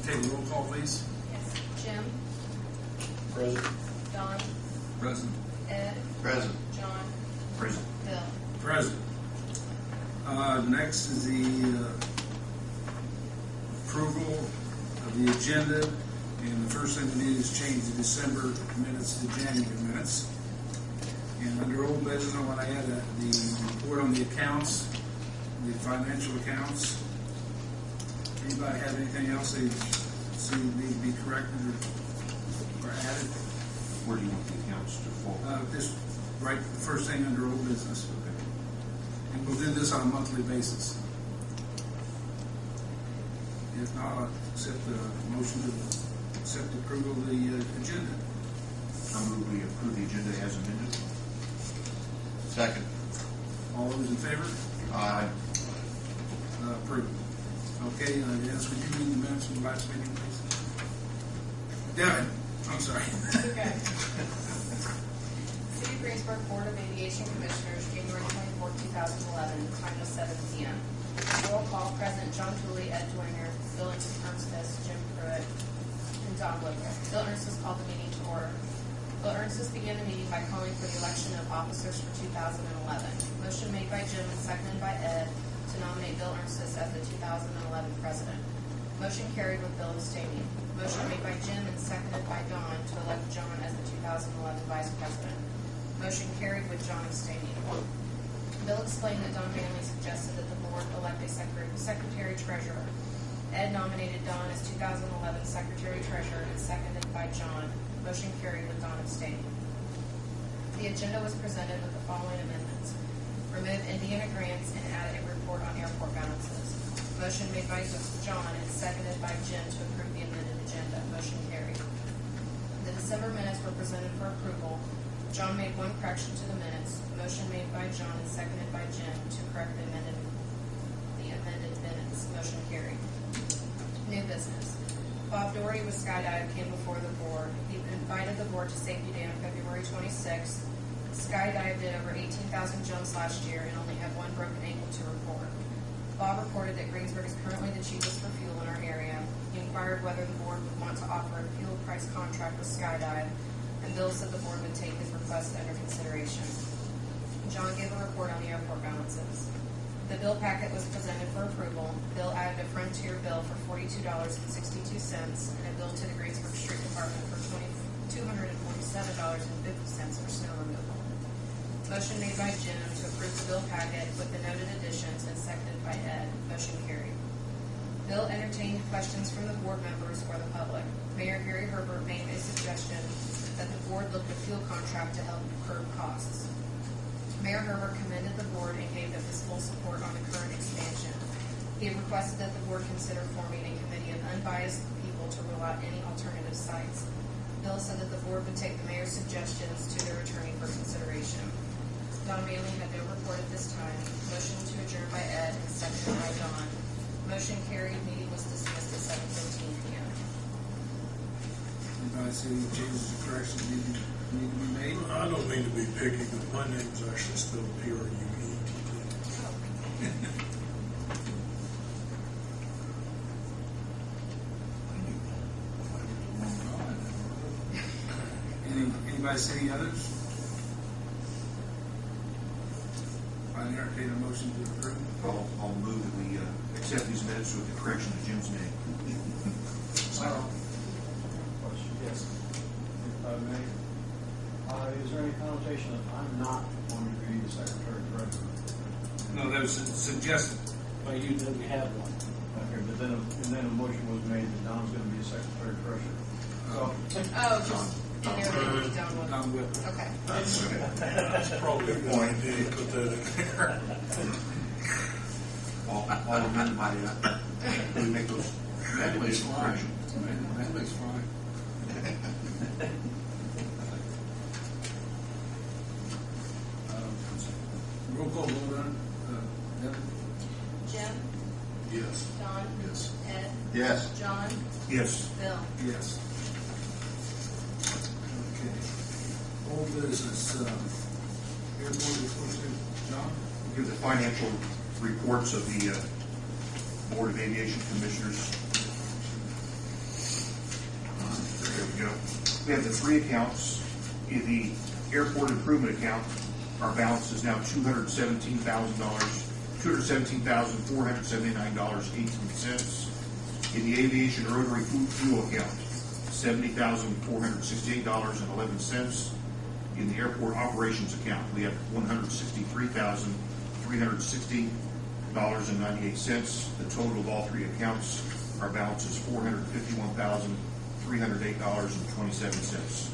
take a roll call, please? Yes. Jim? Present. Don? Present. Ed? Present. John? Present. Bill? Present. Next is the approval of the agenda, and the first thing we need is change the December minutes to January minutes. And under old business, I want to add the report on the accounts, the financial accounts. Anybody have anything else they see need to be corrected or added? Where do you want the accounts to fall? Just right the first thing under old business. Okay. And we'll do this on a monthly basis. If not, I'll accept the motion to accept the approval of the agenda. I move we approve the agenda as amended. Second. All those in favor? Aye. Approved. Okay, Dennis, would you read the minutes from the last meeting, please? Devin, I'm sorry. Okay. City of Greensburg Board of Aviation Commissioners, January 24, 2011, time was 7 p.m. Roll call present: John Tooley, Ed Dwinger, Bill Ernst, Jim Pruitt, and Don Woodruff. Bill Ernst called the meeting to order. Bill Ernst began the meeting by calling for the election of officers for 2011. Motion made by Jim and seconded by Ed to nominate Bill Ernst as the 2011 president. Motion carried with Bill abstaining. Motion made by Jim and seconded by Don to elect John as the 2011 vice president. Motion carried with John abstaining. Bill explained that Don Manley suggested that the board elect a secretary-treasurer. Ed nominated Don as 2011 secretary-treasurer and seconded by John. Motion carried with Don abstaining. The agenda was presented with the following amendments. Remove Indiana grants and add a report on airport balances. Motion made by John and seconded by Jim to approve the amended agenda. Motion carried. The December minutes were presented for approval. John made one correction to the minutes. Motion made by John and seconded by Jim to correct the amended minutes. Motion carried. New business. Bob Doherty with Skydive came before the board. He invited the board to Safety Day on February 26th. Skydive did over 18,000 jumps last year and only had one broken ankle to report. Bob reported that Greensburg is currently the cheapest for fuel in our area. He inquired whether the board would want to offer a fuel price contract with Skydive, and Bill said the board would take his request under consideration. John gave a report on the airport balances. The bill packet was presented for approval. Bill added a Frontier bill for $42.62 and a bill to the Greensburg Street Department for $247.50 for snow removal. Motion made by Jim to approve the bill packet with the noted additions and seconded by Ed. Motion carried. Bill entertained questions from the board members or the public. Mayor Gary Herbert made a suggestion that the board look at a fuel contract to help curb costs. Mayor Herbert commended the board and gave them his full support on the current expansion. He had requested that the board consider forming a committee of unbiased people to rule out any alternative sites. Bill said that the board would take the mayor's suggestions to their attorney for consideration. Don Manley had no report at this time. Motion to adjourn by Ed and seconded by Don. Motion carried. Meeting was dismissed at 7:15 p.m. Anybody see any changes or corrections need to be made? I don't mean to be picky, but my name is actually spelled P-R-U-E-T-T. Anybody see any others? I entertain a motion to approve. I'll move that we accept these minutes with the correction of Jim's name. Question, yes. If I may. Is there any connotation that I'm not going to be the secretary-treasurer? No, that was suggested. But you didn't have one. Okay, but then a motion was made that Don's going to be a secretary-treasurer. So, Just in there, maybe Don would. Don Whip. Okay. That's probably a good idea to put that in there. I'll amend my, we make those Manley's fine. corrections. Manley's fine. Roll call vote on Devin? Jim? Yes. Don? Yes. Ed? Yes. John? Yes. Bill? Yes. Okay. Old business, airport reports, John? Give the financial reports of the Board of Aviation Commissioners We have the three accounts. In the airport improvement account, our balance is now $217,479.18. In the aviation rotary fuel account, $70,468.11. In the airport operations account, we have $163,360.98. The total of all three accounts, our balance is $451,308.27.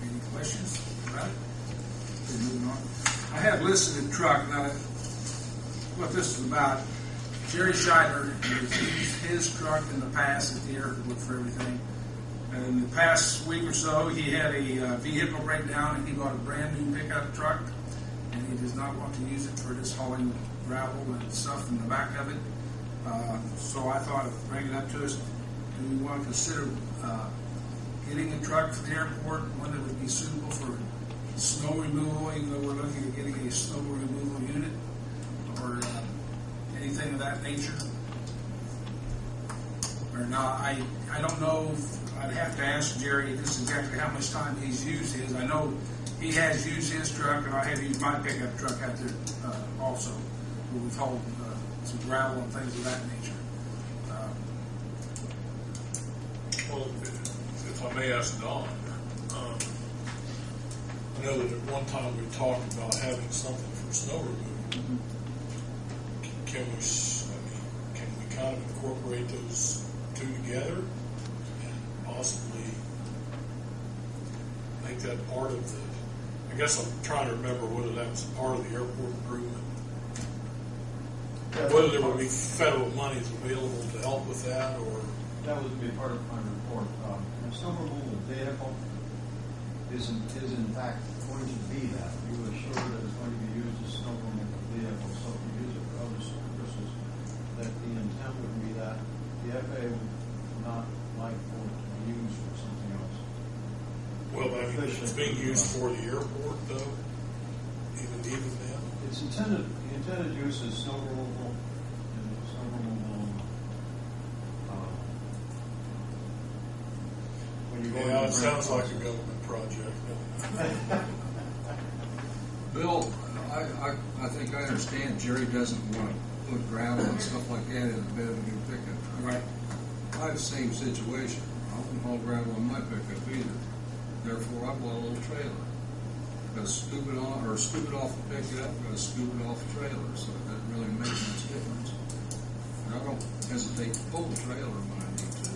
Any questions about it? Okay, moving on. I have listed a truck. Now, what this is about, Jerry Scheidler has used his truck in the past at the airport for everything. And in the past week or so, he had a vehicle breakdown and he bought a brand new pickup truck. And he does not want to use it for just hauling gravel and stuff in the back of it. So I thought of bringing it up to us. Do we want to consider getting a truck for the airport, one that would be suitable for snow removal, even though we're looking at getting a snow removal unit, or anything of that nature? Or not? I don't know. I'd have to ask Jerry just exactly how much time he's used his. I know he has used his truck, and I have used my pickup truck out there also, where we've hauled some gravel and things of that nature. Well, if I may ask Don, I know that at one time we talked about having something for snow removal. Can we kind of incorporate those two together and possibly make that part of the, I guess I'm trying to remember whether that was part of the airport improvement. Whether there would be federal monies available to help with that, or That would be part of my report. A snow removal vehicle is in fact going to be that. You assure that it's going to be used as snow removal vehicle, so if you use it for other purposes, that the intent would be that the FAA would not like for it to be used for something else. well, I mean, it's being used for the airport though, even then. It's intended, the intended use is snow removal and snow removal. When you go Yeah, into it sounds like grant a government project. Bill, I think I understand Jerry doesn't want to put gravel and stuff like that in the bed of a new pickup truck. Right. I have the same situation. I wouldn't haul gravel on my pickup either. Therefore, I bought a little trailer. Got to scoop it on, or scoop it off the pickup, got to scoop it off the trailer, so it doesn't really make much difference. And I don't hesitate to pull the trailer when I need to.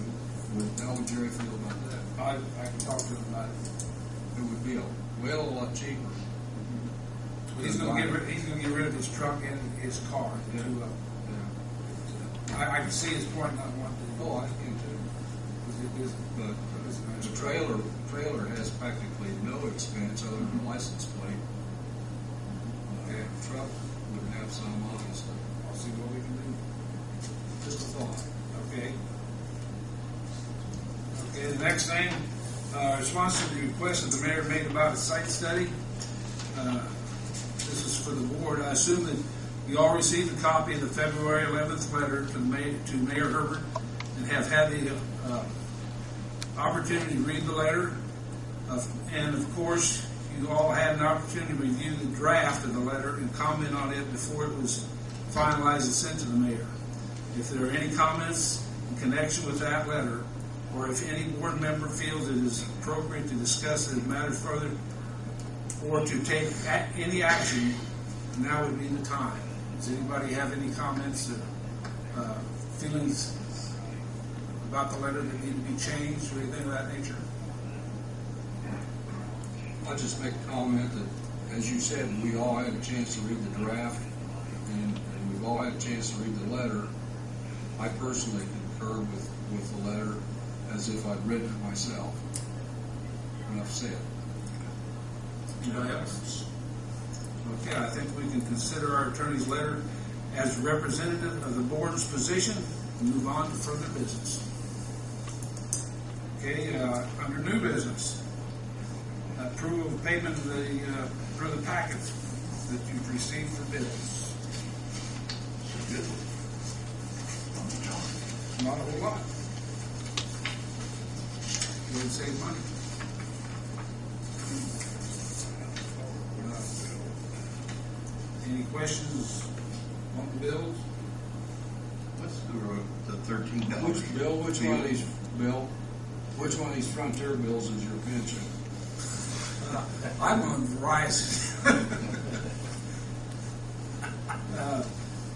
How would Jerry feel about that? I can talk to him about it. It would be a lot cheaper. He's going to get rid of his truck and his car. Yeah. I can see his point not wanting to. Oh, I can too. But the trailer has practically no expense other than license plate. Okay. The truck would have some, obviously. I'll see what we can do. Just a thought. Okay. Okay, the next thing, response to the request that the mayor made about a site study. This is for the board. I assume that you all received a copy of the February 11th letter to Mayor Herbert and have had the opportunity to read the letter. And of course, you all had an opportunity to review the draft of the letter and comment on it before it was finalized and sent to the mayor. If there are any comments in connection with that letter, or if any board member feels it is appropriate to discuss the matter further or to take any action, now would be the time. Does anybody have any comments or feelings about the letter that need to be changed or anything of that nature? I'll just make a comment that, as you said, we all had a chance to read the draft, and we've all had a chance to read the letter. I personally concur with the letter as if I'd written it myself. Enough said. Anybody else? Okay, I think we can consider our attorney's letter as representative of the board's position and move on to further business. Okay, under new business, approval of payment of the packets that you've received for bills. not a whole lot. Would save money. Any questions on the bills? What's the $13? Which one of these, Bill, which one of these Frontier bills is your pension? I'm on Verizon.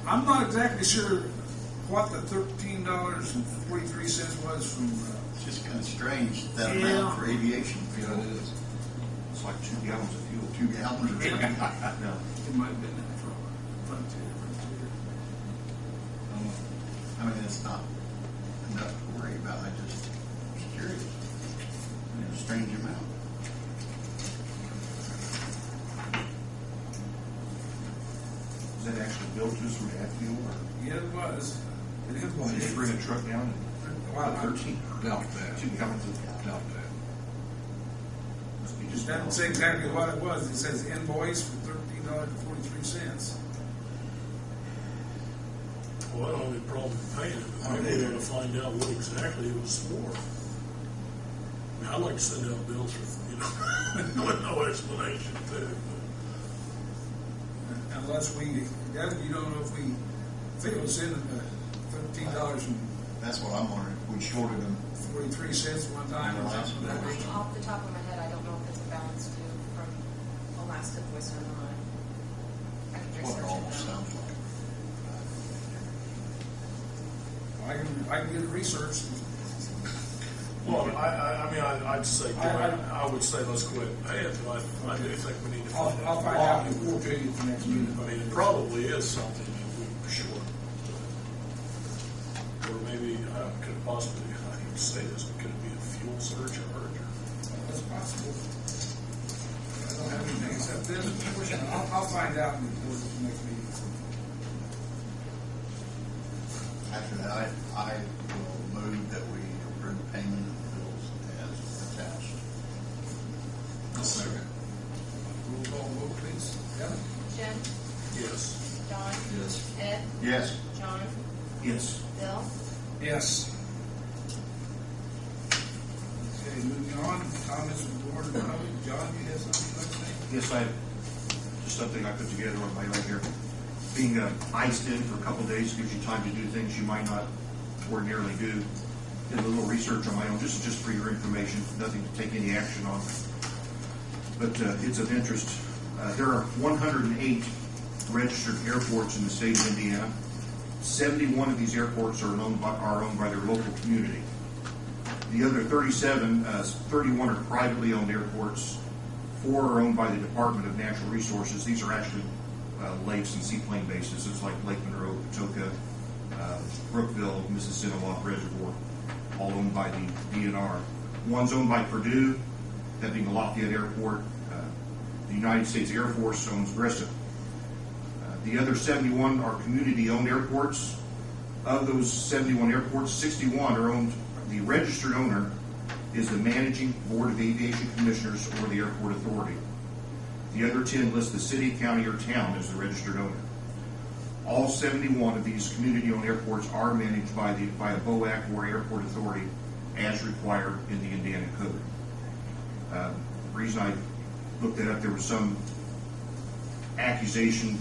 I'm not exactly sure what the $13.43 was from. It's just kind of strange, that Yeah. amount for aviation Yeah, fuel. it is. It's like 2 gallons of fuel. 2 gallons of fuel. Yeah. It might have been that from Frontier. I mean, it's not enough to worry about. I just was curious. I mean, it's a strange amount. Is that actually billed to us from that fuel, or Yeah, it was. It is what did it you is. bring a truck down and Wow. 13? Doubt that. 2 gallons of Doubt that. Must be It just doesn't say exactly what it was. It says invoice for $13.43. Well, I don't have any problem paying it, but maybe we ought to find out what exactly it was for. I mean, I'd like to send out bills for, with no explanation too. Unless we, Devin, you don't know if we think it was in the $13.43 That's what I'm wondering. We shorted them. one time or something like that. Off the top of my head, I don't know if it's a balance due from a last invoice or not. I can What it research almost it. sounds like. I can get it researched. Well, I mean, I'd say, I would say let's quit paying it, but I do think we need to find out. I'll find out and report to you at the next meeting. I mean, it probably is something that we were short. Or maybe, could possibly, I hate to say this, but could it be a fuel surcharge? Or That's possible. I don't have anything except this. I'll find out and report at the next meeting. After that, I will move that we approve payment of bills as attached. Second. Roll call vote, please. Kevin? Jim? Yes. John? Yes. Ed? Yes. John? Yes. Bill? Yes. Okay, moving on, comments from the board and public. John, you have something you'd like to say? Yes, I, just something I put together on my right here. Being iced in for a couple of days gives you time to do things you might not ordinarily do. Did a little research on my own, just for your information, nothing to take any action on. But it's of interest. There are 108 registered airports in the state of Indiana. 71 of these airports are owned by their local community. The other 31 are privately owned airports. 4 are owned by the Department of Natural Resources. These are actually lakes and seaplane bases. It's like Lake Monroe, Patoka, Brookville, Mississinawa Reservoir, all owned by the DNR. One's owned by Purdue, that being the Lafayette Airport. The United States Air Force owns Grissom. The other 71 are community-owned airports. Of those 71 airports, 61 are owned. The registered owner is the Managing Board of Aviation Commissioners or the Airport Authority. The other 10 list the city, county, or town as the registered owner. All 71 of these community-owned airports are managed by a BOAC or Airport Authority as required in the Indiana Code. The reason I looked that up, there was some accusation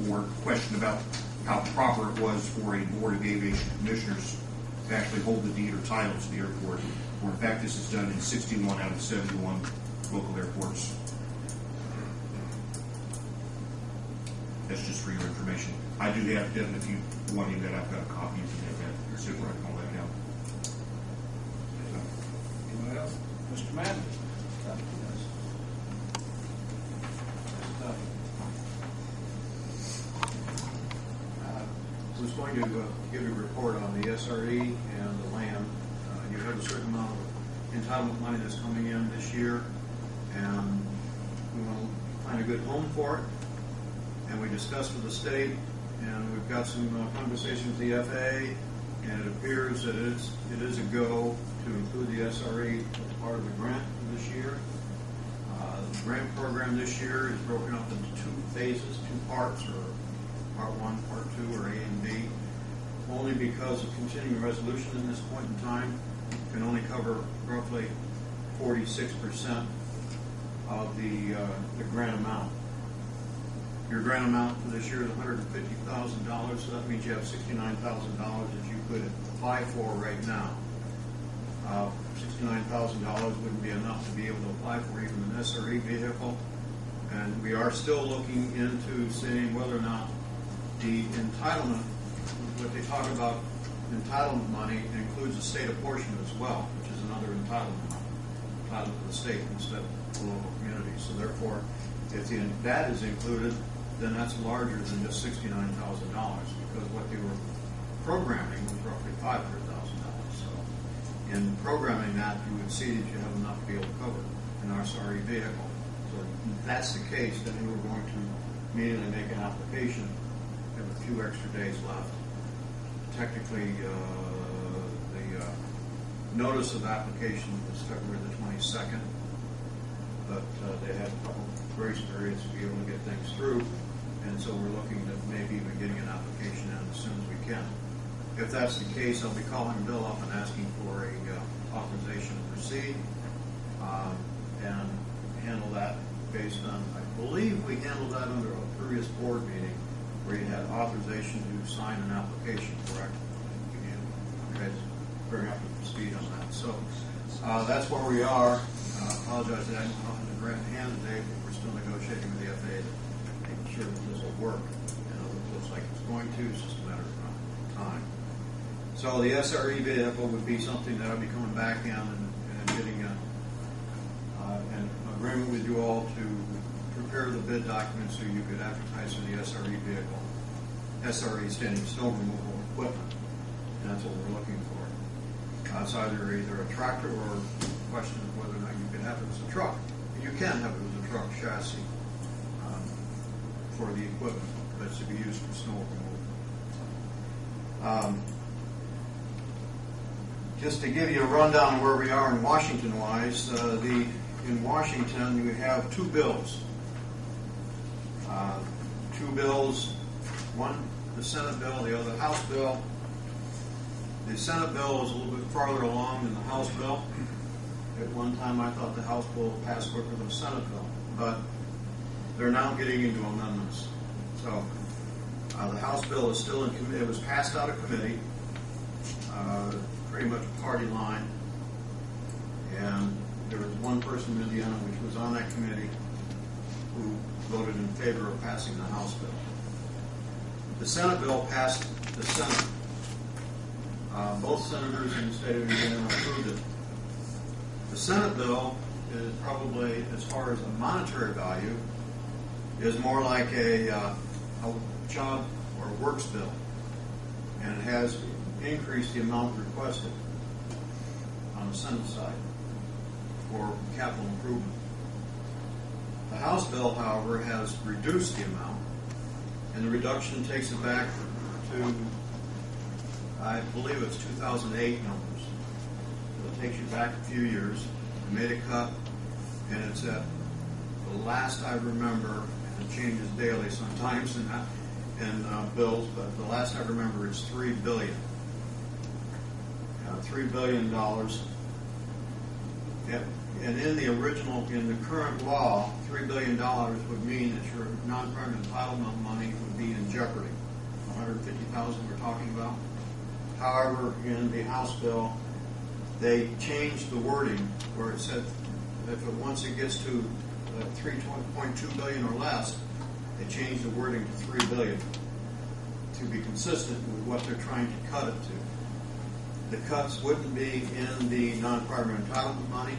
or question about how proper it was for a Board of Aviation Commissioners to actually hold the deed or title to the airport, where in fact this is done in 61 out of 71 local airports. That's just for your information. I do have, Devin, if you want any of that, I've got a copy. You can have that. See where I can all that down. Anyone else? Mr. Madden? I was going to give a report on the SRE and the land. You have a certain amount of entitlement money that's coming in this year, and we want to find a good home for it. And we discussed with the state, and we've got some conversations with the FAA, and it appears that it is a go to include the SRE as part of the grant for this year. The grant program this year is broken up into 2 phases, 2 parts, or Part 1, Part 2, or A and B. only because of continuing resolution at this point in time can only cover roughly 46% of the grant amount. Your grant amount for this year is $150,000, so that means you have $69,000 that you could apply for right now. $69,000 wouldn't be enough to be able to apply for even an SRE vehicle, and we are still looking into seeing whether or not the entitlement, what they talk about entitlement money, includes a state apportion as well, which is another entitlement to the state instead of the local community. So therefore, if that is included, then that's larger than just $69,000, because what they were programming was roughly $500,000. So in programming that, you would see that you have enough to be able to cover an SRE vehicle. So if that's the case, then we were going to immediately make an application. We have a few extra days left. Technically, the notice of application was February the 22nd, but they had a couple of grace periods to be able to get things through, and so we're looking at maybe even getting an application in as soon as we can. If that's the case, I'll be calling Bill up and asking for a authorization to proceed and handle that based on, I believe we handled that under a previous board meeting where you had authorization to sign an application, correct? You guys bring up to speed on that. So that's where we are. Apologize that I don't have the grant in hand today, but we're still negotiating with the FAA, making sure that this will work. And it looks like it's going to. It's just a matter of time. So the SRE vehicle would be something that I'll be coming back in and getting an agreement with you all to prepare the bid documents so you could advertise for the SRE vehicle. SRE standing snow removal equipment, and that's what we're looking for. It's either a tractor or a question of whether or not you can have it as a truck. And you can have it as a truck chassis for the equipment that's to be used for snow removal. Just to give you a rundown of where we are in Washington-wise, in Washington we have two bills. One the Senate bill, the other the House bill. The Senate bill is a little bit farther along than the House bill. At one time I thought the House bill passed quicker than the Senate bill, but they're now getting into amendments. So the House bill is still in committee. It was passed out of committee, pretty much party line, and there was one person in Indiana which was on that committee who voted in favor of passing the House bill. The Senate bill passed the Senate. Both senators in the state of Indiana approved it. The Senate bill is probably, as far as a monetary value, is more like a job or works bill, and it has increased the amount requested on the Senate side for capital improvement. The House bill, however, has reduced the amount, and the reduction takes it back to, I believe it's 2008 numbers. So it takes you back a few years. They made a cut, and it's at the last I remember, and it changes daily sometimes in bills, but the last I remember it's $3 billion. $3 billion. And in the current law, $3 billion would mean that your non-prime entitlement money would be in jeopardy. $150,000 we're talking about. However, in the House bill, they changed the wording where it said if once it gets to $3.2 billion or less, they changed the wording to $3 billion to be consistent with what they're trying to cut it to. The cuts wouldn't be in the non-primary entitlement money.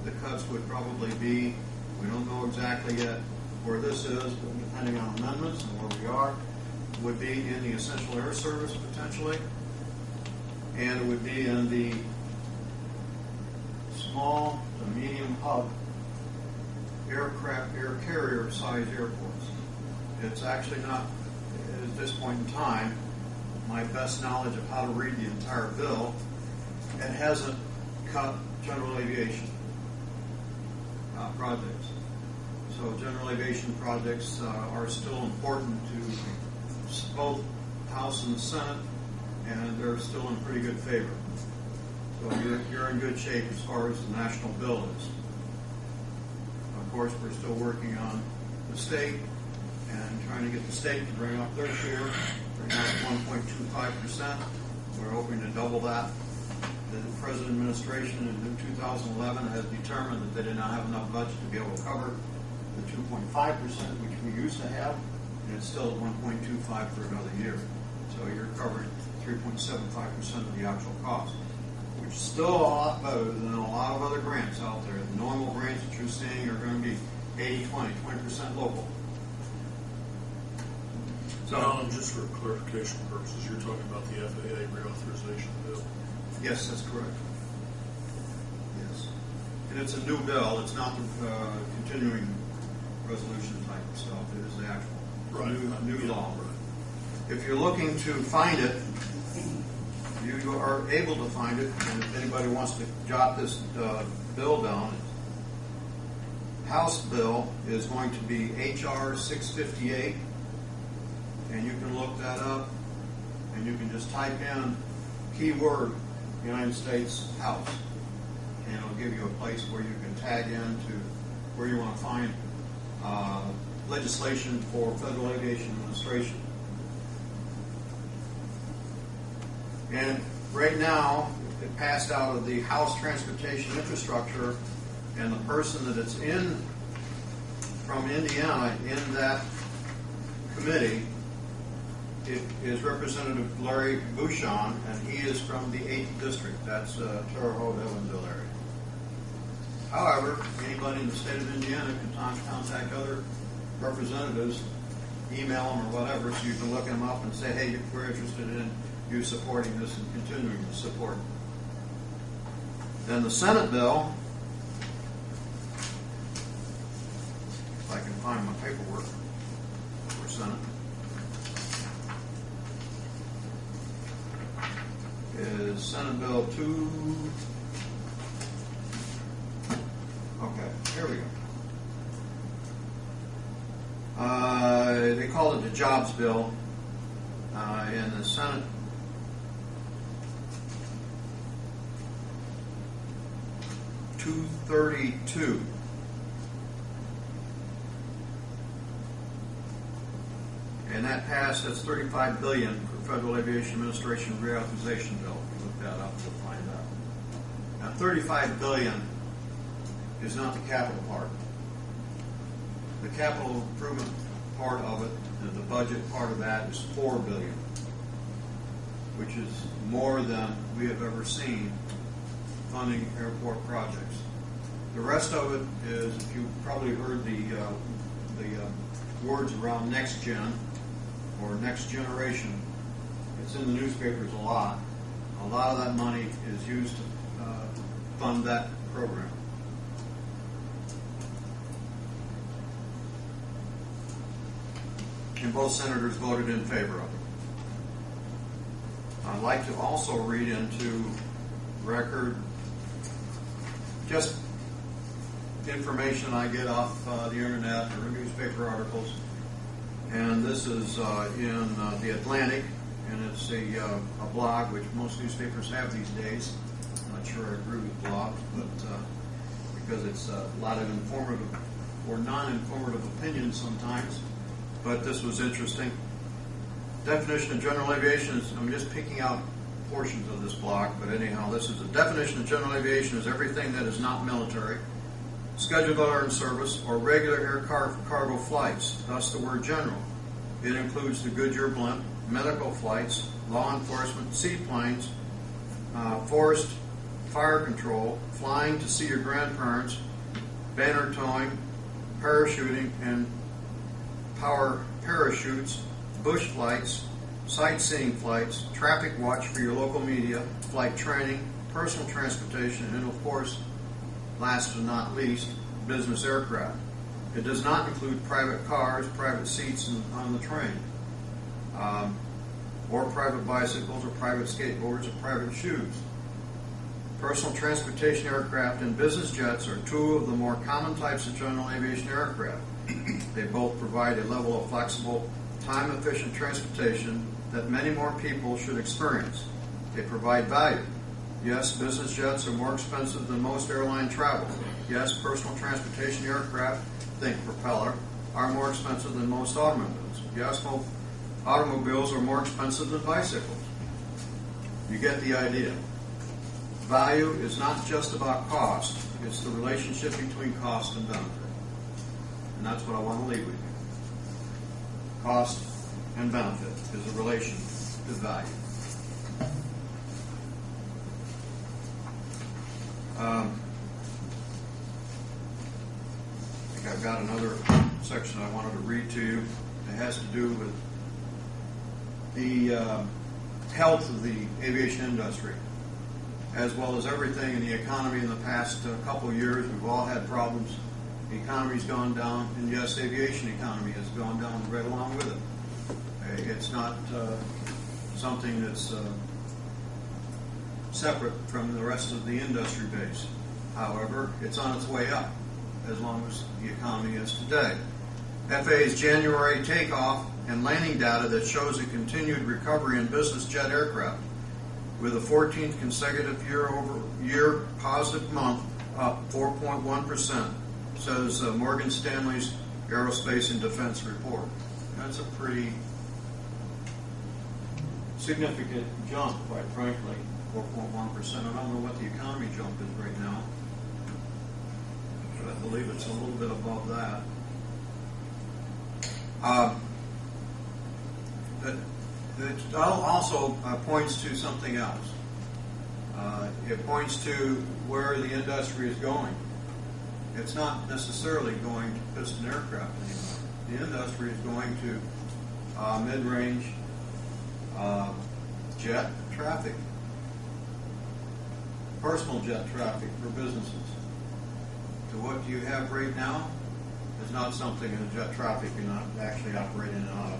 The cuts would probably be, we don't know exactly yet where this is, but depending on amendments and where we are, would be in the essential air service potentially, and it would be in the small to medium hub aircraft, air carrier size airports. It's actually not, at this point in time, my best knowledge of how to read the entire bill. It hasn't cut general aviation projects. So general aviation projects are still important to both House and the Senate, and they're still in pretty good favor. So you're in good shape as far as the national bill is. Of course, we're still working on the state and trying to get the state to bring up their share. They're now at 1.25%. We're hoping to double that. The present administration in 2011 has determined that they did not have enough budget to be able to cover the 2.5%, which we used to have, and it's still at 1.25 for another year. So you're covering 3.75% of the actual cost, which is still a lot better than a lot of other grants out there. The normal grants that you're seeing are going to be 80-20, 20% local. So, Alan, just for clarification purposes, you're talking about the FAA reauthorization bill? Yes, that's correct. Yes. And it's a new bill. It's not the continuing resolution type stuff. It is the actual new law. Right. If you're looking to find it, you are able to find it. And if anybody wants to jot this bill down, House bill is going to be H.R. 658. And you can look that up, and you can just type in keyword United States House, and it'll give you a place where you can tag into where you want to find legislation for Federal Aviation Administration. And right now, it passed out of the House Transportation Infrastructure, and the person that it's in from Indiana in that committee, it is Representative Larry Bouchon, and he is from the 8th District. That's Terre Haute, Evansville area. However, anybody in the state of Indiana can contact other representatives, email them or whatever, so you can look them up and say, hey, we're interested in you supporting this and continuing to support. Then the Senate bill, if I can find my paperwork for Senate, is Senate Bill 2. Okay, here we go. They call it the Jobs Bill in the Senate. $232. And that passed. That's $35 billion for Federal Aviation Administration reauthorization bill. If you look that up, you'll find out. Now, $35 billion is not the capital part. The capital improvement part of it, the budget part of that, is $4 billion, which is more than we have ever seen funding airport projects. The rest of it is, if you probably heard the words around next gen or next generation, it's in the newspapers a lot. A lot of that money is used to fund that program. And both senators voted in favor of it. I'd like to also read into record just information I get off the internet or newspaper articles. And this is in the Atlantic, and it's a blog which most newspapers have these days. I'm not sure I agree with blogs, but because it's a lot of informative or non-informative opinions sometimes. But this was interesting. Definition of general aviation is, I'm just picking out portions of this blog, but anyhow, this is the definition of general aviation is everything that is not military, scheduled air service, or regular air cargo flights, thus the word general. It includes the Goodyear blimp, medical flights, law enforcement, seaplanes, forest fire control, flying to see your grandparents, banner towing, parachuting and power parachutes, bush flights, sightseeing flights, traffic watch for your local media, flight training, personal transportation, and of course, last but not least, business aircraft. It does not include private cars, private seats on the train, or private bicycles, or private skateboards, or private shoes. Personal transportation aircraft and business jets are two of the more common types of general aviation aircraft. They both provide a level of flexible, time-efficient transportation that many more people should experience. They provide value. Yes, business jets are more expensive than most airline travel. Yes, personal transportation aircraft, think propeller, are more expensive than most automobiles. Yes, automobiles are more expensive than bicycles. You get the idea. Value is not just about cost, it's the relationship between cost and benefit. And that's what I want to leave with you. Cost and benefit is a relation to value. I think I've got another section I wanted to read to you. It has to do with the health of the aviation industry, as well as everything in the economy in the past couple of years. We've all had problems. The economy's gone down, and yes, aviation economy has gone down right along with it. It's not something that's separate from the rest of the industry base. However, it's on its way up, as long as the economy is today. FAA's January takeoff and landing data that shows a continued recovery in business jet aircraft, with a 14th consecutive year-over-year positive month, up 4.1%, says Morgan Stanley's Aerospace and Defense report. That's a pretty significant jump, quite frankly, 4.1%. I don't know what the economy jump is right now, but I believe it's a little bit above that. It also points to something else. It points to where the industry is going. It's not necessarily going to piston aircraft anymore. The industry is going to mid-range jet traffic, personal jet traffic for businesses. So what you have right now is not something in jet traffic you're not actually operating in and out of.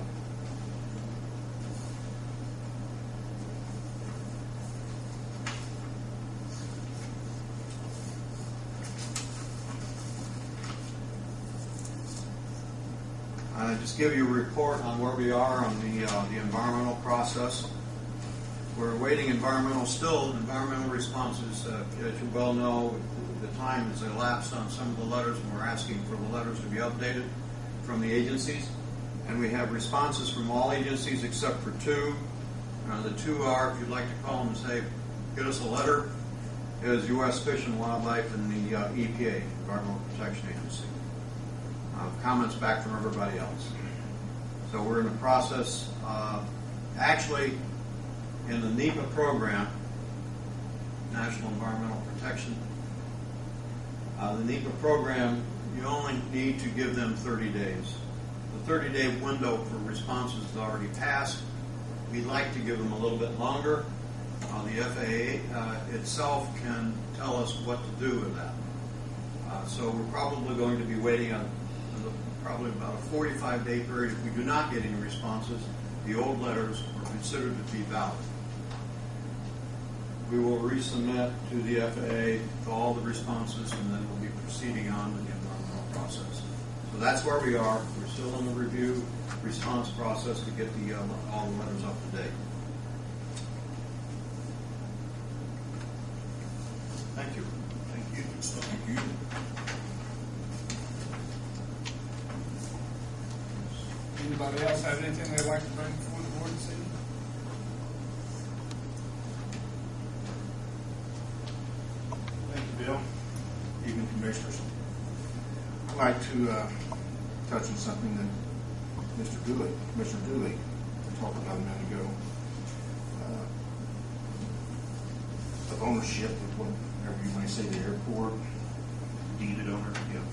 Just give you a report on where we are on the environmental process. We're awaiting environmental responses. As you well know, the time has elapsed on some of the letters, and we're asking for the letters to be updated from the agencies. And we have responses from all agencies except for two. The two are, if you'd like to call them and say, get us a letter, is U.S. Fish and Wildlife and the EPA, Environmental Protection Agency. Comments back from everybody else. So we're in the process, actually, in the NEPA program, National Environmental Protection. The NEPA program, you only need to give them 30 days. The 30-day window for responses is already passed. We'd like to give them a little bit longer. The FAA itself can tell us what to do with that. So we're probably going to be waiting on probably about a 45-day period. If we do not get any responses, the old letters are considered to be valid. We will resubmit to the FAA all the responses, and then we'll be proceeding on with the environmental process. So that's where we are. We're still in the review response process to get all the letters up to date. Thank you. Thank you. Thank you. Anybody else have anything they'd like to bring before the board this evening? Thank you, Bill. Evening, Commissioners. I'd like to touch on something that Commissioner Dooley, talked about a minute ago, of ownership of whatever you might say, the airport. Deeded owner. Yeah.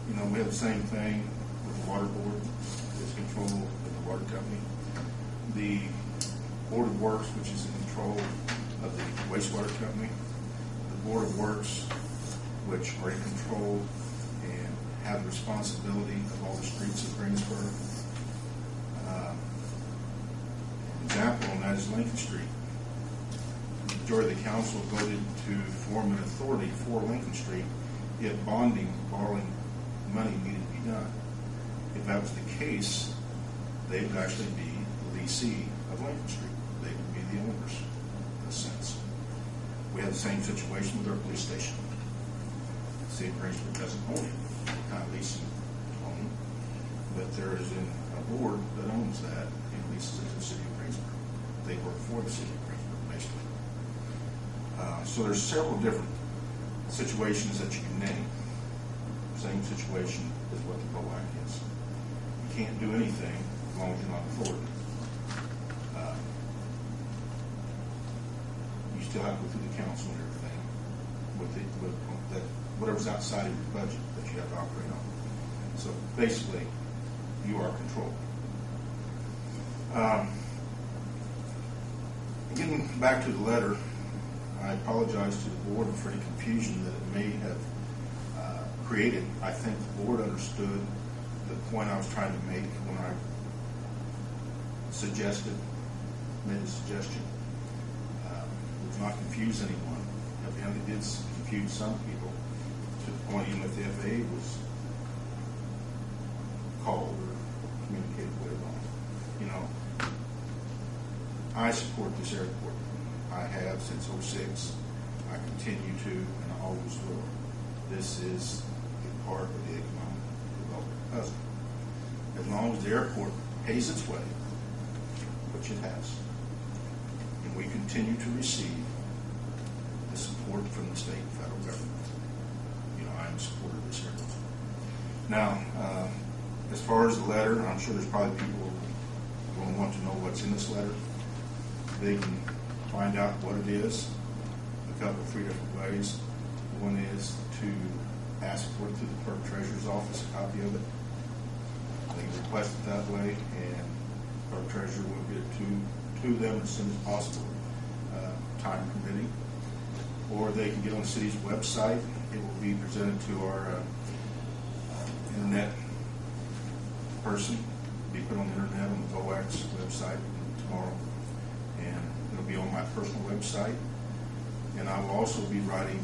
You know, we have the same thing with the water board. It's controlled with the water company. The Board of Works, which is in control of the wastewater company. The Board of Works, which are in control and have the responsibility of all the streets of Greensburg. An example on that is Lincoln Street. The majority of the council voted to form an authority for Lincoln Street if bonding, borrowing money needed to be done. If that was the case, they would actually be the leasee of Lincoln Street. They would be the owners, in a sense. We have the same situation with our police station. The city of Greensburg doesn't own it, kind of leasing to own, but there is a board that owns that and leases it to the city of Greensburg. They work for the city of Greensburg, basically. So there's several different situations that you can name. Same situation as what the BOAC is. You can't do anything as long as you're not authority. You still have to go through the council and everything with that whatever's outside of your budget that you have to operate on. So basically, you are controlled. Getting back to the letter, I apologize to the board for any confusion that it may have created. I think the board understood the point I was trying to make when I made a suggestion. It did not confuse anyone. Evidently did confuse some people to the point even if the FAA was called or communicated with on. You know, I support this airport. I have since '06. I continue to, and I always will. This is a part of the economic development puzzle. As long as the airport pays its way, which it has, and we continue to receive the support from the state and federal government, you know, I am supportive of this airport. Now, as far as the letter, I'm sure there's probably people who will want to know what's in this letter. They can find out what it is three different ways. One is to ask for it through the clerk treasurer's office, a copy of it. They can request it that way, and clerk treasurer will get it to them as soon as possible, time permitting. Or they can get on the city's website. It will be presented to our internet person. It'll be put on the internet on the BOAC's website tomorrow, and it'll be on my personal website. And I will also be writing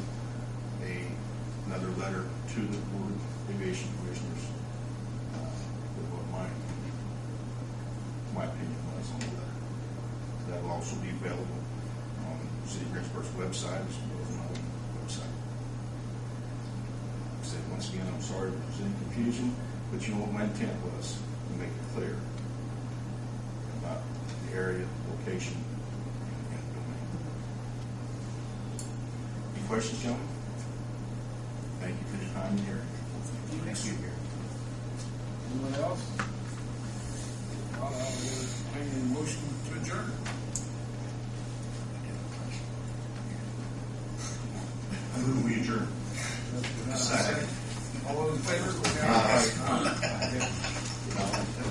another letter to the Board of Aviation Commissioners with what my opinion was on the letter. That will also be available on the City of Greensburg's website as well as my own website. Like I said, once again, I'm sorry if there's any confusion, but you know what my intent was, to make it clear about the area, location, and domain. Any questions, gentlemen? Thank you for your time and hearing. Thank you. Anyone else? I'll entertain a motion to adjourn. I move we adjourn. Second. All those in favor? Aye.